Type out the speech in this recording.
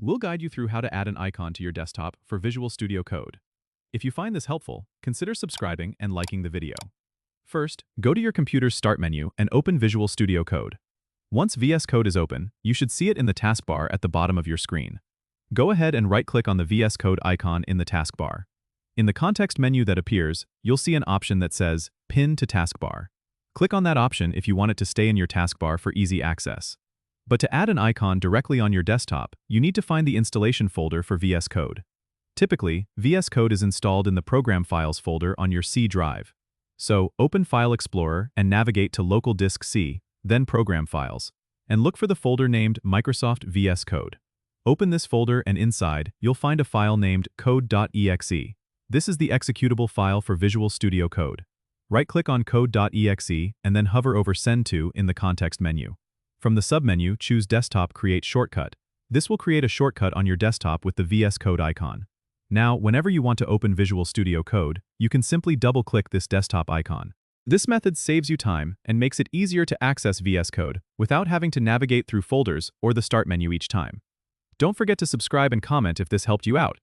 We'll guide you through how to add an icon to your desktop for Visual Studio Code. If you find this helpful, consider subscribing and liking the video. First, go to your computer's Start menu and open Visual Studio Code. Once VS Code is open, you should see it in the taskbar at the bottom of your screen. Go ahead and right-click on the VS Code icon in the taskbar. In the context menu that appears, you'll see an option that says Pin to Taskbar. Click on that option if you want it to stay in your taskbar for easy access. But to add an icon directly on your desktop, you need to find the installation folder for VS Code. Typically, VS Code is installed in the Program Files folder on your C drive. So, open File Explorer and navigate to Local Disk C, then Program Files, and look for the folder named Microsoft VS Code. Open this folder and inside, you'll find a file named code.exe. This is the executable file for Visual Studio Code. Right-click on code.exe and then hover over Send to in the context menu. From the submenu, choose Desktop Create Shortcut. This will create a shortcut on your desktop with the VS Code icon. Now, whenever you want to open Visual Studio Code, you can simply double-click this desktop icon. This method saves you time and makes it easier to access VS Code without having to navigate through folders or the Start menu each time. Don't forget to subscribe and comment if this helped you out.